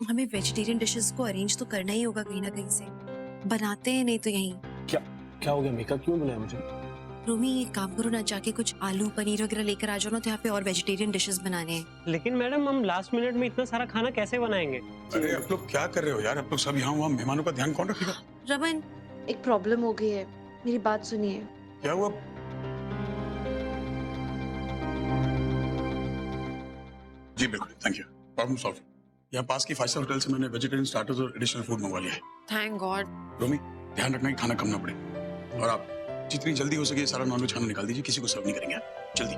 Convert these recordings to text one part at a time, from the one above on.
हमें vegetarian dishes को arrange तो करना ही होगा कहीं ना कहीं से। बनाते हैं नहीं तो यहीं। क्या क्या हो गया मेका, क्यों बुलाया मुझे? रोमी एक काम करो ना, जाके कुछ आलू पनीर वगैरह लेकर आ जाओ ना, तो यहाँ पे और वेजिटेरियन डिशेस बनाने हैं। लेकिन मैडम हम लास्ट मिनट में इतना सारा खाना कैसे बनाएंगे? अरे आप लोग क्या कर रहे हो यार? आप लोग सब यहाँ वहाँ मेहमानों का ध्यान कौन रखेगा? रमन, एक प्रॉब्लम हो गई है, मेरी बात सुनिए। क्या हुआ? जी बिल्कुल, थैंक यू। Problem solve. यहाँ पास की 5 स्टार होटल से मैंने वेजिटेरियन स्टार्टर्स और एडिशनल फूड मंगवा लिया है। Thank God. रोमी, ध्यान रखना कि खाना कम ना पड़े, और आप जितनी जल्दी हो सके सारा नॉनवेज खाना निकाल दीजिए, किसी को सर्व नहीं करेंगे आप। जल्दी।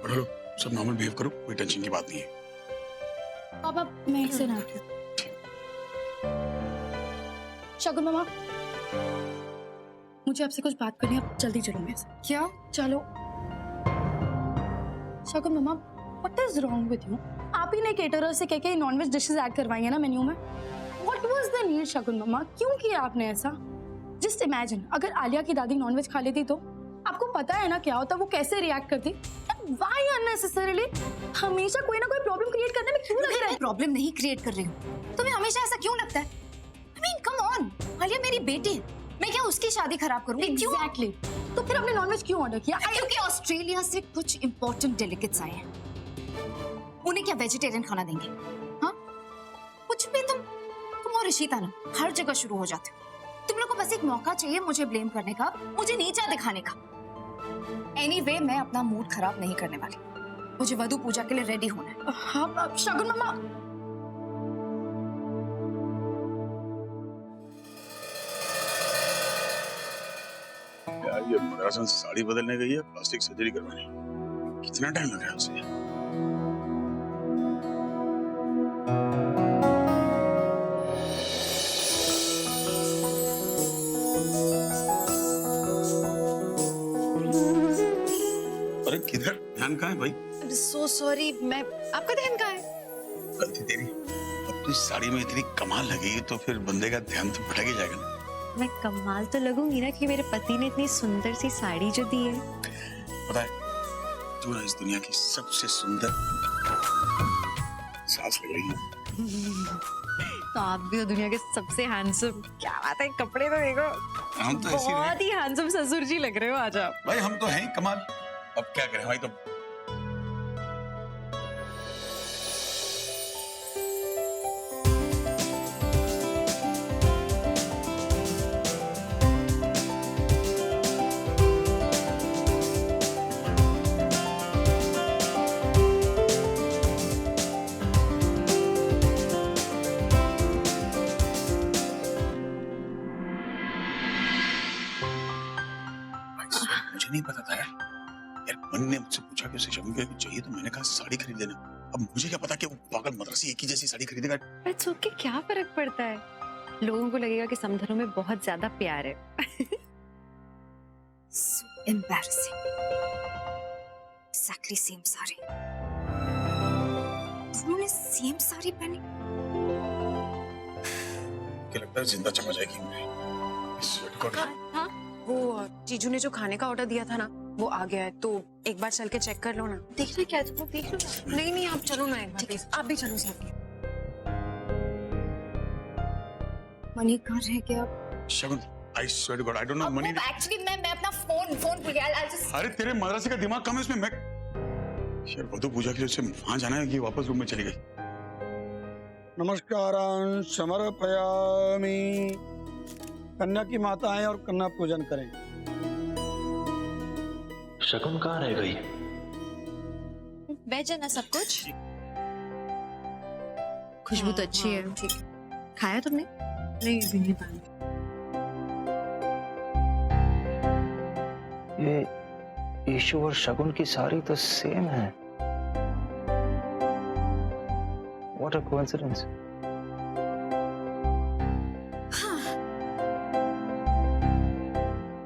और हेलो, सब नॉर्मल बिहेव करो, कोई टेंशन की बात नहीं है। पापा मैं इसे ना शगुन मामा, मुझे आपसे कुछ बात करनी है, आप जल्दी चलो मेरे साथ। क्या? चलो। शगुन मामा, what is wrong with you? आप ही ने केटरर से कह के नॉनवेज डिशेस ऐड करवाई है ना मेन्यू में। व्हाट वाज द नीड शगुन मामा? क्यों किया आपने ऐसा? जस्ट इमेजिन, अगर आलिया की दादी नॉनवेज खा लेती तो आपको पता है ना क्या होता, वो कैसे रिएक्ट करती। व्हाई अननेसेसरीली हमेशा कोई ना कोई प्रॉब्लम क्रिएट करने में क्यों लगे रहे? प्रॉब्लम नहीं क्रिएट कर रही हूँ, तुम्हें हमेशा ऐसा क्यों लगता है? I mean come on, Alia मेरी बेटी है, मैं क्या उसकी शादी खराब करूंगी? एग्जैक्टली। तो फिर आपने नॉनवेज क्यों ऑर्डर किया? क्योंकि ऑस्ट्रेलिया से कुछ इंपॉर्टेंट डेलीकेट्स आए हैं, उन्हें क्या वेजिटेरियन खाना देंगे? हाँ, कुछ भी तुम और इशिता ना हर जगह शुरू हो जाते हो। तुम लोग को बस एक मौका चाहिए मुझे ब्लेम करने का, मुझे नीचा दिखाने का। एनीवे, मैं अपना मूड खराब नहीं करने वाली, मुझे वधू पूजा के लिए रेडी होना है। हाँ शगुन मामा, यार ये मद्रासन से साड़ी बदलने गई है, प्लास्टिक सर्जरी करवाने। कितना टाइम लग रहा है उसे? अरे किधर ध्यान कहाँ है भाई? सो सॉरी, मैं आपका ध्यान कहाँ है? गलती तेरी। अब तू इस साड़ी में इतनी कमाल लगेगी तो फिर बंदे का ध्यान तो भटक ही जाएगा ना। मैं कमाल तो लगूंगी ना कि मेरे पति ने इतनी सुंदर सी साड़ी जो दी है। पता है, तू ना इस दुनिया की सबसे सुंदर सांस लग रही है। तो आप भी हो दुनिया के सबसे हैंडसम। क्या बात है, कपड़े तो देखो, हम तो ऐसे बहुत ही हैंडसम ससुर जी लग रहे हो आज आप। भाई, हम तो हैं ही कमाल। अब क्या करें भाई, तो मुझे नहीं पता था यार। मन ने मुझसे पूछा कि उसे शगुन के लिए चाहिए, तो मैंने कहा साड़ी खरीद देना। अब मुझे क्या पता कि वो पागल मद्रासी एक ही जैसी साड़ी खरीदेगा। इट्स ओके, क्या फर्क पड़ता है? लोगों को लगेगा कि समधनों में बहुत ज्यादा प्यार है। So embarrassing. Exactly same sari. उन्होंने सेम साड़ी पहनी। क्या लगता है जिंदा चला जाएगी मुझे। हाँ, वो जीजू ने जो खाने का ऑर्डर दिया था ना, वो आ गया है, तो एक बार चल के चेक कर लो ना। देखना क्या है तुमको, देख लो ना। नहीं, आप चलो ना एक बार प्लीज। आप भी चलो साथ में। मनी कहाँ रह गया? शगुन, I swear to God, I don't know money. Actually मैं अपना फोन भूल गया। अरे तेरे मद्रासी का दिमाग कम है इसमें। मैं यार वधू पूजा के लिए उससे वहां जाना है, ये वापस रूम में चली गई। नमस्कारान् समर्पयामि। कन्या की माता आए और कन्या पूजन करें। शगुन कहाँ रह गई? वेज है ना सब कुछ? खुशबू तो अच्छी है। ठीक। खाया तुमने? नहीं, अभी नहीं पानी। ये ईशु और शगुन की साड़ी तो सेम है। What a coincidence.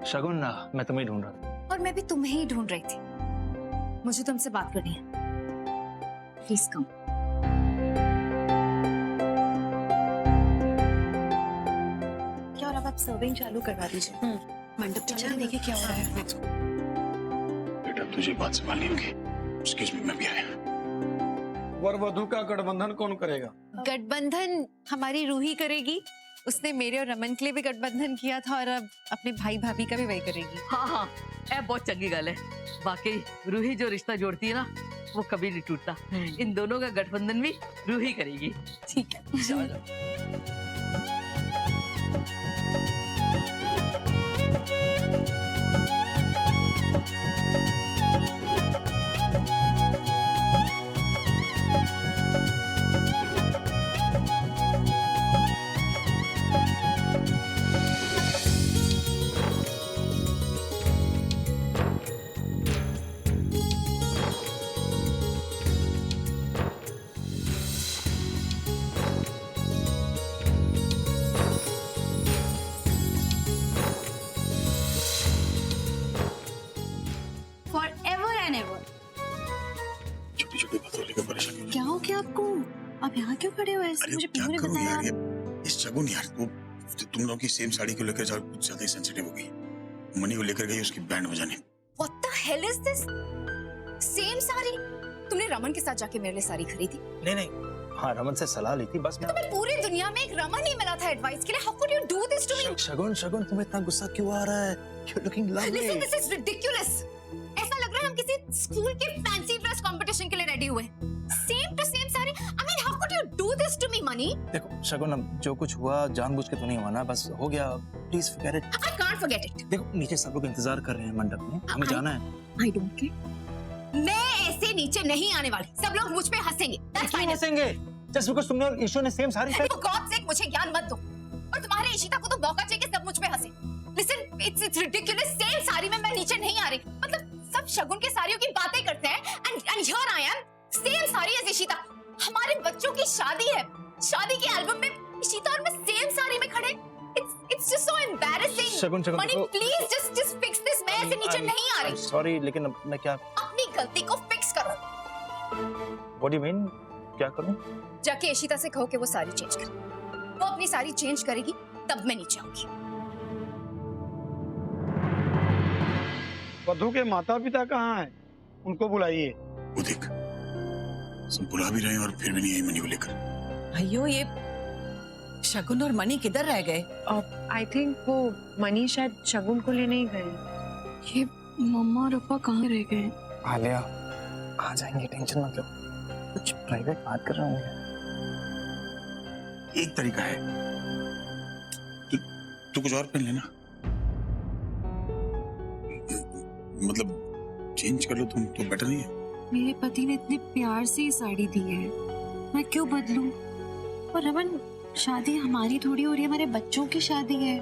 शगुन ना, मैं तुम्हें ढूंढ रहा था। और मैं भी तुम्हें ही ढूंढ रही थी। मुझे तुमसे बात करनी है, प्लीज कम। क्या, और अब आप सर्विंग चालू करवा दीजिए। मंडप पे चलिए, देखिए क्या हो रहा है। Let's go। बेटा तुझे बात संभालनी होगी। एक्सक्यूज मी, मैं भी आया। वर वधु का गठबंधन कौन करेगा? गठबंधन हमारी रूही करेगी। उसने मेरे और रमन के लिए भी गठबंधन किया था और अब अपने भाई भाभी का भी वही करेगी। हाँ हाँ, ए बहुत चंगी गल है। वाकई रूही जो रिश्ता जोड़ती है ना, वो कभी नहीं टूटता। इन दोनों का गठबंधन भी रूही करेगी। ठीक है। जाओ जाओ। Forever and ever. छोटी छोटी बातों लेकर परेशान क्यों? क्या हो गया आपको? आप यहाँ क्यों खड़े हो ऐसे? अरे मुझे क्या पीहू ने करूं यार, बताया। ये इस शगुन यार, वो तुम लोग की सेम साड़ी को लेकर कुछ ज्यादा ही सेंसिटिव हो गई। मनी को लेकर गई उसकी बैंड बजाने। What the hell is this? Same sari? तुमने रमन के साथ जाके मेरे लिए साड़ी खरीदी? नहीं नहीं, हाँ रमन से सलाह ली थी बस। मैं तुम्हें पूरी दुनिया में एक रमन ही मिला था एडवाइस के लिए। How could you do this to me? शगुन शगुन, तुम्हें इतना गुस्सा क्यों आ रहा है? You're looking lovely. Listen, this is ridiculous. ऐसा लग रहा है हम किसी स्कूल के फैंसी ड्रेस कंपटीशन के लिए रेडी हुए। Same to same sari. I mean, how could you do this to me, Mani? देखो शगुन, अब जो कुछ हुआ जानबूझ के तो नहीं हुआ ना, बस हो गया। Please forget it. I can't forget it. देखो नीचे सब लोग इंतजार कर रहे हैं मंडप में, हमें जाना है। I don't care. मैं ऐसे नीचे नहीं आने वाली। सब लोग मुझ पे हंसेंगे। That's क्यों final. हंसेंगे? Just because तुमने और ईशो ने सेम साड़ी पहनी। For God's sake, मुझे ज्ञान मत दो। और तुम्हारे इशिता को तो मौका चाहिए कि सब मुझ पे हंसे। Listen, it's ridiculous. Same sari में मैं नीचे नहीं आ रही। मतलब सब शगुन के साड़ियों की बातें करते हैं। And here I am, same sari as Ishita. हमारे बच्चों की शादी है। शादी के एल्बम में इशिता और मैं सेम साड़ी में खड़े। It's just so embarrassing. Shagun Shagun, Mani, please just fix this. मैं ऐसे नीचे नहीं आ रही। सॉरी, लेकिन अब मैं क्या? अपनी गलती को फिक्स करो। What do you mean? क्या करूं? जाके इशिता से कहो कि वो साड़ी चेंज करे। वो अपनी साड़ी चेंज करेगी तब मैं नीचे आऊंगी। वधु के माता पिता कहाँ हैं? उनको बुलाइए। वो देख, सब बुला भी रहे हैं और फिर भी नहीं आई मनी को लेकर। अयो, ये शगुन और मनी किधर रह गए? आई थिंक वो मनी शायद शगुन को लेने ही गए। ये मम्मा और पापा कहाँ रह गए? आलिया आ जाएंगे, टेंशन मत लो। कुछ प्राइवेट बात कर रहे होंगे। एक तरीका है, तू कुछ और पहन लेना। मतलब चेंज कर लो तुम, तो बेटर नहीं है? मेरे पति ने इतने प्यार से ये साड़ी दी है, मैं क्यों बदलूं? और रमन, शादी हमारी थोड़ी हो रही है, हमारे बच्चों की शादी है।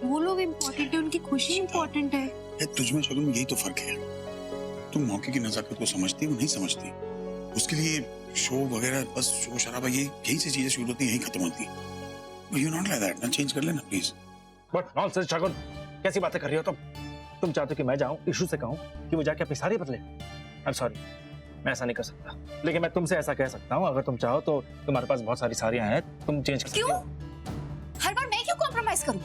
वो लोग इम्पोर्टेंट है, उनकी खुशी इम्पोर्टेंट है। तुझमें शगुन यही तो फर्क है। तुम मौके की नजाकत को समझती, वो नहीं समझती। उसके लिए शो वगैरह, बस शो शराबा, यही से चीजें शुरू होती हैं, यही खत्म होती हैं। यू नॉट लाइक दैट ना, चेंज कर लेना प्लीज। बट नॉनसेंस शगुन, कैसी बातें कर रही हो तुम? तुम चाहते हो कि मैं जाऊं इशू से कहूं कि वो जाके अपनी साड़ी बदले? आई एम सॉरी, मैं ऐसा नहीं कर सकता। लेकिन मैं तुमसे ऐसा कह सकता हूं, अगर तुम चाहो तो तुम्हारे पास बहुत सारी साड़ियां हैं, तुम चेंज कर सकते हो। हर बार मैं क्यों कॉम्प्रोमाइज करूं?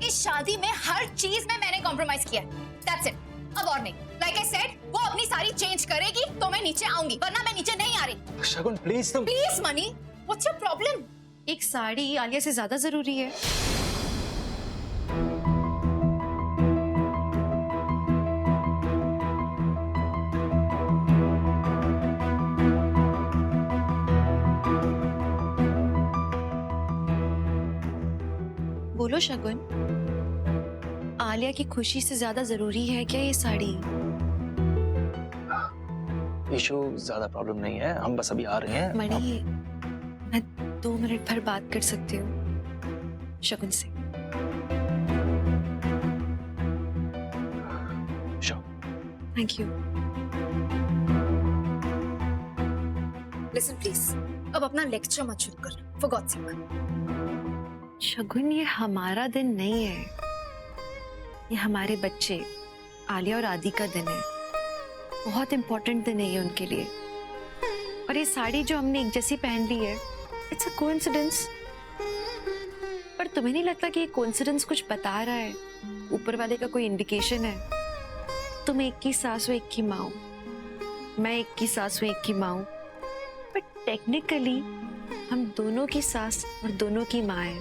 इस शादी में हर चीज में मैंने कॉम्प्रोमाइज किया है। That's it. अब और नहीं। Like I said, वो अपनी साड़ी चेंज करेगी तो मैं नीचे आऊंगी, वरना मैं नीचे नहीं आ रही। शगुन प्लीज तुम। Please money, what's your problem? एक साड़ी आलिया से ज्यादा जरूरी है। बोलो शगुन, आलिया की खुशी से ज्यादा जरूरी है क्या ये साड़ी? इशू ज्यादा प्रॉब्लम नहीं है, हम बस अभी आ रहे हैं। मणि, मैं 2 मिनट भर बात कर सकती हूँ शगुन से। Sure. Thank you. Listen please, अब अपना लेक्चर मत शुरू कर, for God's sake। शगुन, ये हमारा दिन नहीं है, ये हमारे बच्चे आलिया और आदि का दिन है। बहुत इंपॉर्टेंट दिन है ये उनके लिए। और ये साड़ी जो हमने एक जैसी पहन ली है, इट्स अ कोइंसिडेंस। पर तुम्हें नहीं लगता कि ये कोइंसिडेंस कुछ बता रहा है? ऊपर वाले का कोई इंडिकेशन है? तुम एक की सास हो, एक की माँ हो। मैं एक की सास हूँ, एक की माँ हूँ। बट टेक्निकली हम दोनों की सास और दोनों की माँ है,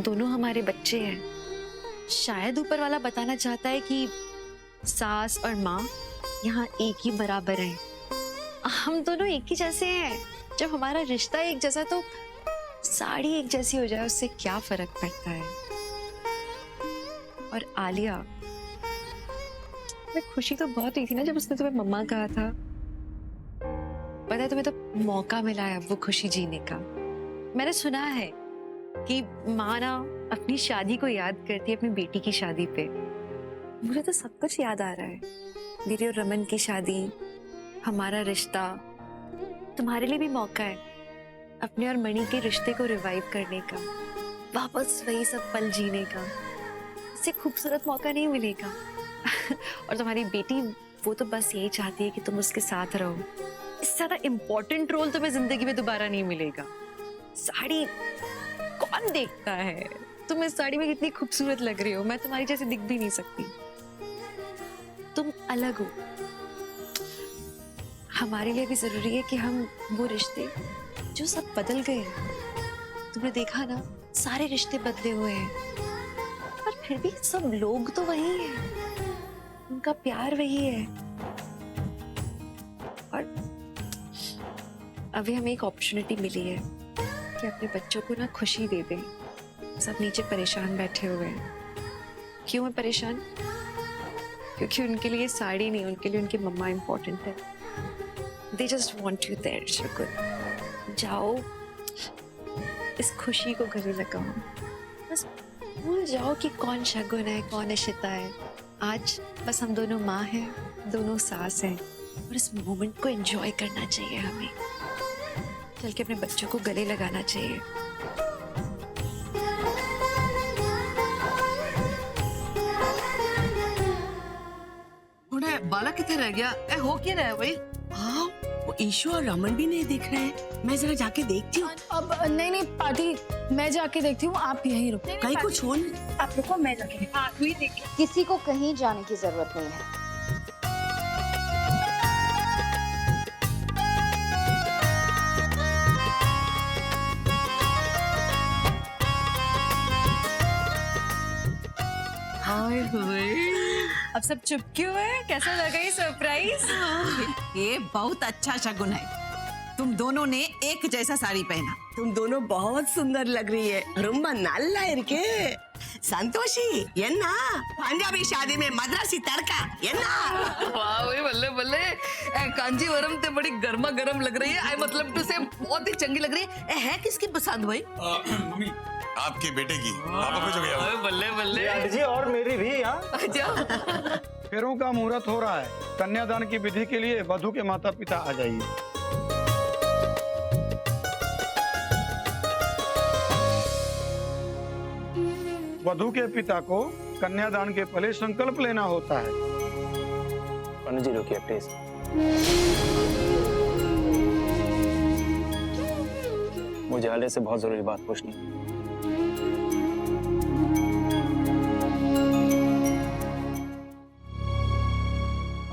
दोनों हमारे बच्चे हैं। शायद ऊपर वाला बताना चाहता है कि सास और माँ यहाँ एक ही बराबर हैं। हम दोनों एक ही जैसे हैं। जब हमारा रिश्ता एक जैसा तो साड़ी एक जैसी हो जाए उससे क्या फर्क पड़ता है। और आलिया, मैं खुशी तो बहुत हुई थी ना जब उसने तुम्हें मम्मा कहा था। पता है तुम्हें तो मौका मिला है अब वो खुशी जीने का। मैंने सुना है कि माँ ना अपनी शादी को याद करती है अपनी बेटी की शादी पे। मुझे तो सब कुछ याद आ रहा है, मेरी और रमन की शादी, हमारा रिश्ता। तुम्हारे लिए भी मौका है अपने और मणि के रिश्ते को रिवाइव करने का, वापस वही सब पल जीने का। इससे खूबसूरत मौका नहीं मिलेगा। और तुम्हारी बेटी वो तो बस यही चाहती है कि तुम उसके साथ रहो। इससे ज्यादा इम्पोर्टेंट रोल तुम्हें जिंदगी में दोबारा नहीं मिलेगा। साड़ी कौन देखता है? तुम इस साड़ी में कितनी खूबसूरत लग रही हो, मैं तुम्हारी जैसे दिख भी नहीं सकती। तुम अलग हो। हमारे लिए भी जरूरी है कि हम वो रिश्ते जो सब बदल गए हैं। तुमने देखा ना, सारे रिश्ते बदले हुए हैं, पर फिर भी सब लोग तो वही हैं, उनका प्यार वही है। और अभी हमें एक अपॉर्चुनिटी मिली है कि अपने बच्चों को ना खुशी दे दें। सब नीचे परेशान बैठे हुए हैं। क्यों है परेशान? क्योंकि उनके लिए साड़ी नहीं, उनके लिए उनकी मम्मा इम्पोर्टेंट है। They just want you there, शगुन। जाओ, इस खुशी को गले लगाओ। बस भूल जाओ कि कौन शगुन है, कौन इशिता है। आज बस हम दोनों माँ हैं, दोनों सास हैं, और इस मोमेंट को एंजॉय करना चाहिए हमें। चल के अपने बच्चों को गले लगाना चाहिए। बाला कितने रह गया? हो क्या रहा है भाई? हाँ, वो ईशु और रमन भी नहीं दिख रहे हैं। मैं जरा जाके देखती हूँ। अब नहीं पार्टी, मैं जाके देखती हूँ, आप यहीं रुको। कहीं कुछ हो नहीं। आप रुको, मैं जाके किसी को कहीं जाने की जरूरत नहीं है। हाय हाय, अब सब चुप क्यों है? कैसा लगा ये सरप्राइज? ये बहुत अच्छा शगुन है। तुम दोनों ने एक जैसा साड़ी पहना। तुम दोनों बहुत सुंदर लग रही है। रुम्बा नल्ला इनके संतोषी एन्ना पंजाबी शादी में मद्रासी तड़का एन्ना। वाह भाई, बल्ले बल्ले। कांजीवरम ते बड़ी गर्मा गर्म लग रही है। आई मतलब टू से बहुत ही चंगी लग रही है किसकी पसंद भाई? मम्मी, आपके बेटे की। पापा को जो गया वो। बल्ले बल्ले जी, और मेरी भी। फेरों का मुहूर्त हो रहा है। कन्यादान की विधि के लिए वधू के माता पिता आ जाइए। वधू के पिता को कन्यादान के पहले संकल्प लेना होता है। पंडित जी रुकिए प्लीज। मुझे आलिया से बहुत जरूरी बात पूछनी है।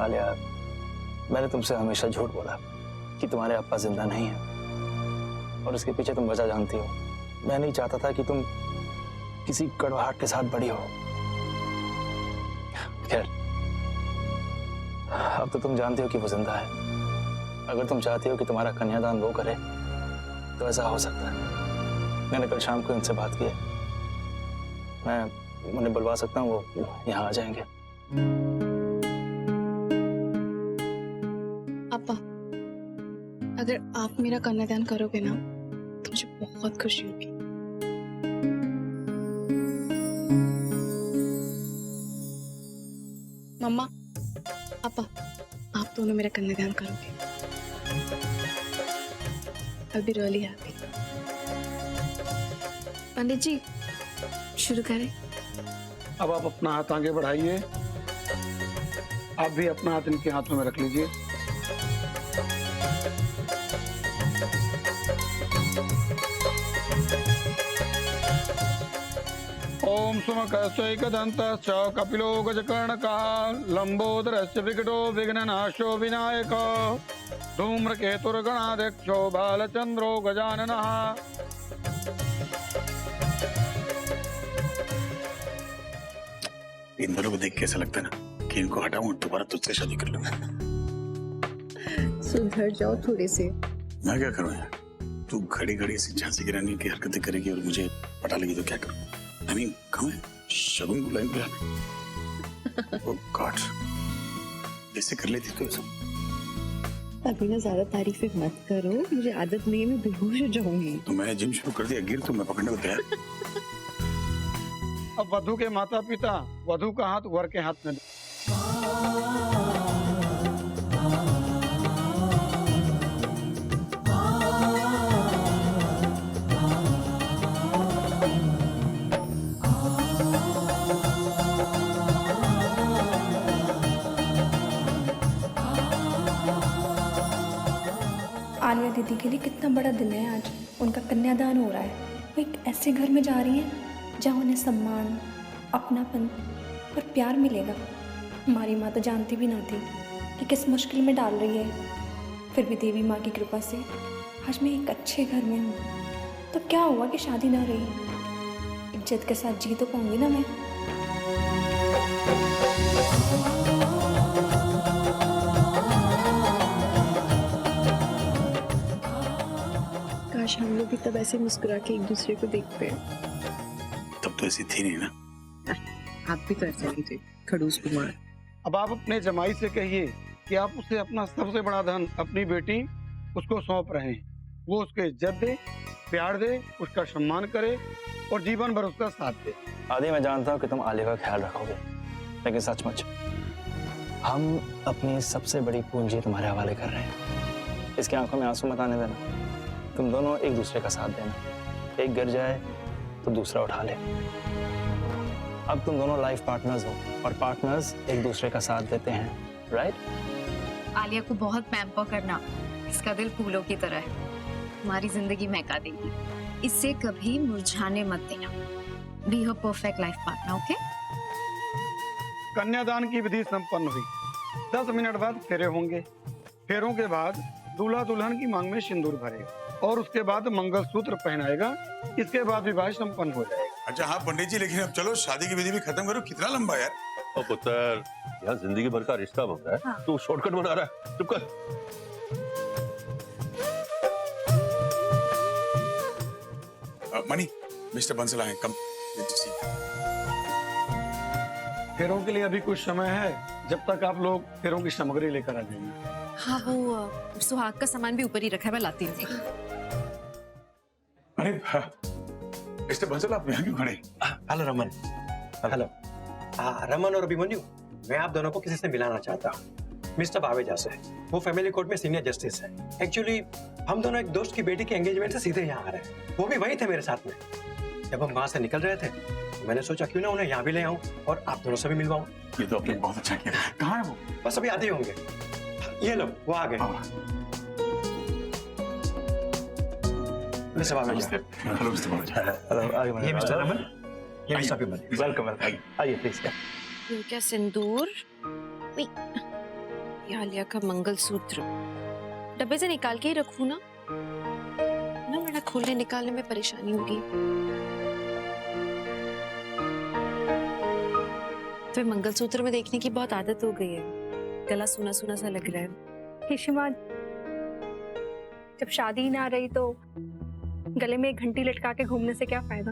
आलिया, मैंने तुमसे हमेशा झूठ बोला कि तुम्हारे अप्पा जिंदा नहीं है, और उसके पीछे तुम वजह जानती हो। मैं नहीं चाहता था कि तुम किसी कड़वाहट के साथ बड़ी हो। खैर, अब तो तुम जानती हो कि वो जिंदा है। अगर तुम चाहती हो कि तुम्हारा कन्यादान वो करे तो ऐसा हो सकता है। मैंने कल शाम को इनसे बात की है। मैं उन्हें बुलवा सकता हूँ, वो यहाँ आ जाएंगे। अप्पा, अगर आप मेरा कन्यादान करोगे ना तो मुझे बहुत खुशी होगी। मम्मा, अप्पा, आप दोनों मेरा कन्यादान करोगे। I'll be really happy। पंडित जी, शुरू करें। अब आप अपना हाथ आगे बढ़ाइए। आप भी अपना हाथ इनके हाथों में रख लीजिए। ओम सुमकस्यैकदन्तश्च कपिलो गजकर्णकः लम्बोदरस्य विकटो विघ्ननाशो विनायकः धूम्रकेतुर्गणाध्यक्षो बालचन्द्रो गजाननः। इन दोनों को देख के ऐसा लगता है ना कि इनको हटाऊं और दोबारा तुझसे शादी कर लूंगा। सुधर जाओ थोड़े से। मैं क्या करूं यार? तू घड़ी घड़ी ऐसी झांसी की रानी की हरकतें करेगी और मुझे पटा लेगी तो क्या करूं? आई मीन कहाँ है शगुन को लाइन पे आना? ओह गॉड, जैसे कर लेती तो सब। अभी ना ज्यादा तारीफें मत करो, मुझे आदत नहीं है, मैं बेहोश हो जाऊंगी। तो मैंने जिम शुरू कर दिया, गिर तो मैं पकड़ने को तैयार। अब वधु के माता पिता वधु का हाथ वर के हाथ में दे। आलिया दीदी के लिए कितना बड़ा दिन है आज। उनका कन्यादान हो रहा है। वो एक ऐसे घर में जा रही हैं जहाँ उन्हें सम्मान, अपनापन और प्यार मिलेगा। हमारी माँ तो जानती भी ना थी कि किस मुश्किल में डाल रही है, फिर भी देवी माँ की कृपा से आज मैं एक अच्छे घर में हूँ। तो क्या हुआ कि शादी ना रही, इज्जत के साथ जी तो पाऊंगी ना मैं। काश हम लोग भी तब ऐसे मुस्कुरा के एक दूसरे को देखते हैं। तब तो ऐसी थी नहीं ना। आप भी तो ऐसे नहीं थे खड़ूस कुमार। अब आप अपने जमाई से कहिए कि आप उसे अपना सबसे बड़ा धन अपनी बेटी उसको सौंप रहे हैं। वो उसके इज्जत दे, प्यार दे, उसका सम्मान करे और जीवन भर उसका साथ दे। आदि मैं जानता हूँ कि तुम आलिया का ख्याल रखोगे, लेकिन सचमुच हम अपनी सबसे बड़ी पूंजी तुम्हारे हवाले कर रहे हैं। इसकी आंखों में आंसू मत आने देना। तुम दोनों एक दूसरे का साथ देना। एक गिर जाए तो दूसरा उठा ले। अब तुम दोनों लाइफ पार्टनर्स हो और पार्टनर्स एक दूसरे का साथ देते हैं, राइट? आलिया को बहुत पैम्पर करना, इसका दिल फूलों की तरह है, हमारी जिंदगी महका देगी। इसे कभी मुरझाने मत देना। बी हर परफेक्ट लाइफ पार्टनर, ओके? कन्यादान की विधि संपन्न हुई। 10 मिनट बाद फेरे होंगे। फेरों के बाद दूल्हा दुल्हन की मांग में सिंदूर भरेगा और उसके बाद मंगलसूत्र पहनाएगा। इसके बाद विवाह संपन्न हो जाएगा। अच्छा हाँ पंडित जी, लेकिन अब चलो शादी की विधि भी खत्म करो। कितना लंबा यार? ओ पुत्र, यहाँ जिंदगी भर का रिश्ता बन रहा है। हाँ। तू शॉर्टकट बना रहा है, चुप कर। मनी, मिस्टर बंसल आए, कम। फेरों के लिए अभी कुछ समय है, जब तक आप लोग फेरों की सामग्री लेकर आ जाएंगे। हाँ, वो सुहाग का सामान भी ऊपर ही रखा है, मैं लाती हूँ। अरे मिस्टर बंसल, आप यहाँ क्यों खड़े? हेलो रमन। हेलो रमन और अभिमन्यु, मैं आप दोनों को किसी से मिलाना चाहता हूँ। मिस्टर बावेजा से। वो फैमिली कोर्ट में सीनियर जस्टिस है। एक्चुअली हम दोनों एक दोस्त की बेटी के एंगेजमेंट से सीधे यहाँ आ रहे हैं। वो भी वही थे मेरे साथ में। जब हम वहां से निकल रहे थे मैंने सोचा क्यों ना उन्हें यहाँ भी ले आऊं और आप दोनों से भी मिलवाऊं। ये तो आपने बहुत अच्छा किया। कहाँ है वो? बस अभी आते ही होंगे। ये लो, वो आ गए। Mister Baweja. Hello mister Baweja. Hello, ये मिस्टर रमन, ये मिस्टर अभिमन्यु। Welcome, welcome. आइए प्लीज। ये क्या सिंदूर? ये आलिया का मंगलसूत्र डब्बे से निकाल के ही रखूं ना मेरा खोलने निकालने में परेशानी होगी। तो मंगलसूत्र में देखने की बहुत आदत हो गई है, गला सुना सुना सा लग रहा है। हिशिमा, जब शादी ना रही तो गले में एक घंटी लटका के घूमने से क्या फायदा?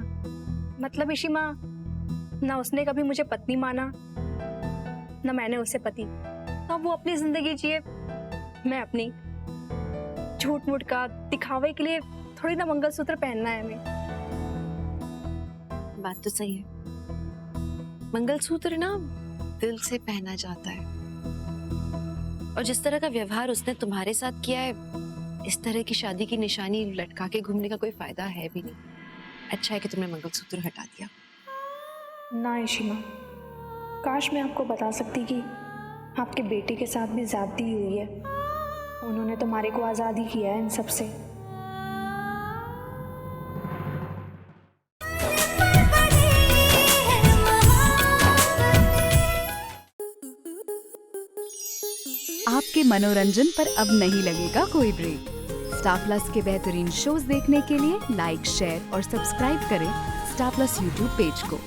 मतलब हिशिमा, ना उसने कभी मुझे पत्नी माना ना मैंने उसे पति। तो वो अपनी जिंदगी जिए, मैं अपनी। झूठ मूठ का दिखावे के लिए थोड़ी ना मंगलसूत्र पहनना है हमें। बात तो सही है, मंगलसूत्र ना दिल से पहना जाता है। और जिस तरह का व्यवहार उसने तुम्हारे साथ किया है, इस तरह की शादी की निशानी लटका के घूमने का कोई फायदा है भी नहीं। अच्छा है कि तुमने मंगलसूत्र हटा दिया। ना इशिमा, काश मैं आपको बता सकती कि आपके बेटे के साथ भी ज्यादती हुई है। उन्होंने तुम्हारे को आज़ादी किया है इन सब से। मनोरंजन पर अब नहीं लगेगा कोई ब्रेक। स्टार प्लस के बेहतरीन शोज देखने के लिए लाइक, शेयर और सब्सक्राइब करें स्टार प्लस यूट्यूब पेज को।